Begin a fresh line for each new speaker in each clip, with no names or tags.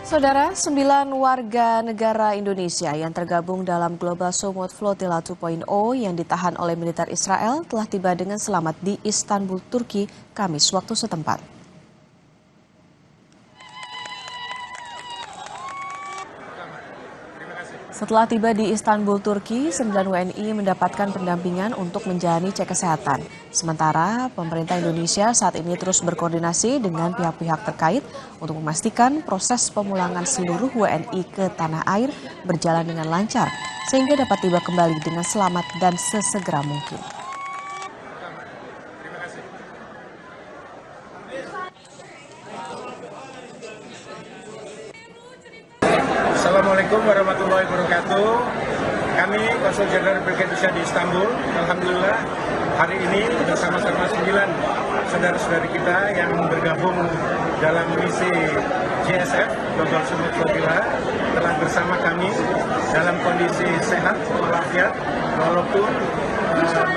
Saudara, 9 warga negara Indonesia yang tergabung dalam Global Sumut Flotilla 2.0 yang ditahan oleh militer Israel telah tiba dengan selamat di Istanbul, Turki, Kamis waktu setempat. Setelah tiba di Istanbul, Turki, 9 WNI mendapatkan pendampingan untuk menjalani cek kesehatan. Sementara pemerintah Indonesia saat ini terus berkoordinasi dengan pihak-pihak terkait untuk memastikan proses pemulangan seluruh WNI ke tanah air berjalan dengan lancar, sehingga dapat tiba kembali dengan selamat dan sesegera mungkin.
Assalamualaikum warahmatullahi wabarakatuh. Kami Konsul Jenderal Brigade Indonesia di Istanbul. Alhamdulillah hari ini bersama-sama 9 saudara-saudari kita yang bergabung dalam misi GSF Global Sumut Flotilla telah bersama kami dalam kondisi sehat walafiat walaupun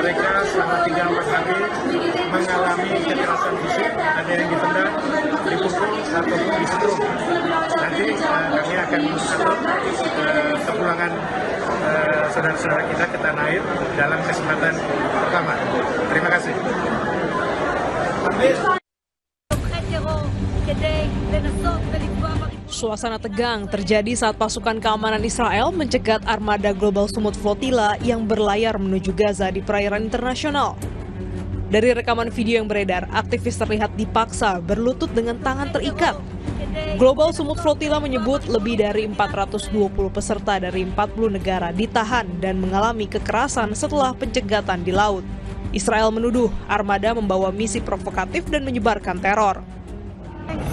mereka selama 3-4 hari mengalami kekerasan fisik, ada yang ditendang, dipukul ataupun disetrum. Nanti kami akan mengatur kepulangan saudara-saudara kita ke tanah air dalam kesempatan pertama. Terima kasih.
Suasana tegang terjadi saat pasukan keamanan Israel mencegat armada Global Sumut Flotilla yang berlayar menuju Gaza di perairan internasional. Dari rekaman video yang beredar, aktivis terlihat dipaksa berlutut dengan tangan terikat. Global Sumut Flotilla menyebut lebih dari 420 peserta dari 40 negara ditahan dan mengalami kekerasan setelah pencegatan di laut. Israel menuduh armada membawa misi provokatif dan menyebarkan teror.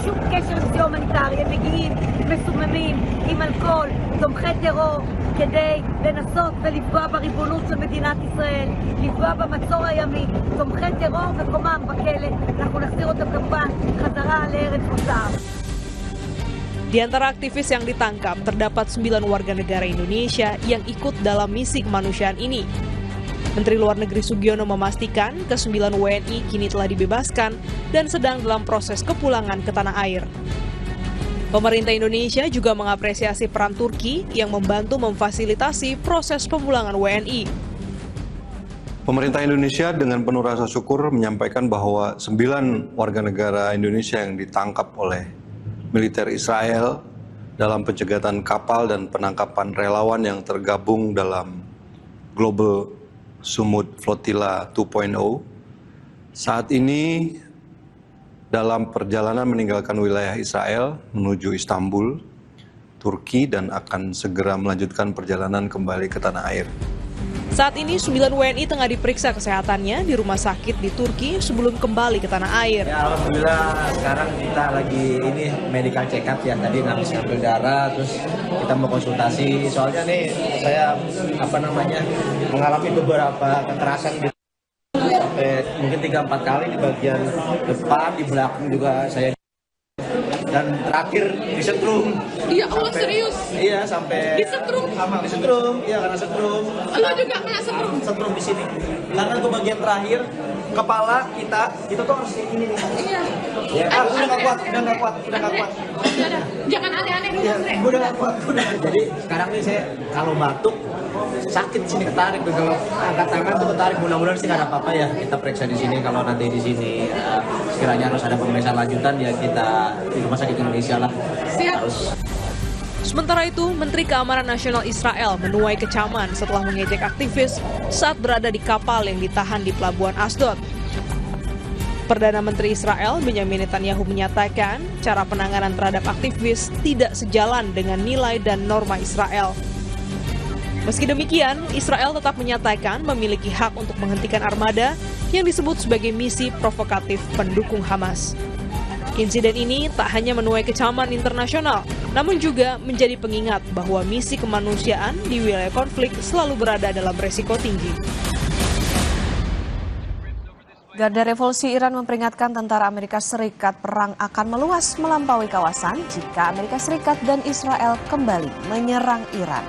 שום קשר לסיוע הומניטרי, הם מגיעים מסוממים עם אלכוהול, תומכי טרור, כדי לנסות ולפגוע בריבונות של מדינת ישראל, לפגוע במצור הימי, תומכי טרור מקומם בכלא, אנחנו נחזיר אותם כמובן חזרה לארץ מוצאם.
Di antara aktivis yang ditangkap, terdapat 9 warga negara Indonesia yang ikut dalam misi kemanusiaan ini. Menteri Luar Negeri Sugiono memastikan ke-9 WNI kini telah dibebaskan dan sedang dalam proses kepulangan ke tanah air. Pemerintah Indonesia juga mengapresiasi peran Turki yang membantu memfasilitasi proses pemulangan WNI.
Pemerintah Indonesia dengan penuh rasa syukur menyampaikan bahwa 9 warga negara Indonesia yang ditangkap oleh militer Israel dalam pencegatan kapal dan penangkapan relawan yang tergabung dalam Global Sumut Flotilla 2.0 saat ini dalam perjalanan meninggalkan wilayah Israel menuju Istanbul, Turki dan akan segera melanjutkan perjalanan kembali ke tanah air.
Saat ini 9 WNI tengah diperiksa kesehatannya di rumah sakit di Turki sebelum kembali ke tanah air.
Ya, alhamdulillah sekarang kita lagi ini medical check up ya, tadi ngambil darah, terus kita mau konsultasi. Soalnya nih saya mengalami beberapa kekerasan gitu. Sampai mungkin 3-4 kali di bagian depan, di belakang juga saya. Dan terakhir disetrum.
Iya, Allah serius?
Iya, sampai
disetrum?
Disetrum, iya karena setrum.
Lo juga kena setrum?
Setrum di sini. Karena ke bagian terakhir, kepala kita tuh harus kayak gini nih.
Iya.
Ya, udah nggak kuat.
Udah, jangan aneh-aneh dulu, Andre.
Udah nggak kuat. Jadi sekarang nih saya kalau batuk, sakit sini ketarik tuh, kalau angkat tangan tuh ketarik. Mudah-mudahan sih nggak ada apa-apa ya, kita periksa di sini. Kalau nanti di sini sekiranya harus ada pemeriksaan lanjutan ya kita di rumah sakit Indonesia lah.
Siap.
Harus.
Sementara itu, Menteri Keamanan Nasional Israel menuai kecaman setelah mengejek aktivis saat berada di kapal yang ditahan di pelabuhan Asdod. Perdana Menteri Israel Benjamin Netanyahu menyatakan cara penanganan terhadap aktivis tidak sejalan dengan nilai dan norma Israel. Meski demikian, Israel tetap menyatakan memiliki hak untuk menghentikan armada yang disebut sebagai misi provokatif pendukung Hamas. Insiden ini tak hanya menuai kecaman internasional, namun juga menjadi pengingat bahwa misi kemanusiaan di wilayah konflik selalu berada dalam resiko tinggi.
Garda Revolusi Iran memperingatkan tentara Amerika Serikat perang akan meluas melampaui kawasan jika Amerika Serikat dan Israel kembali menyerang Iran.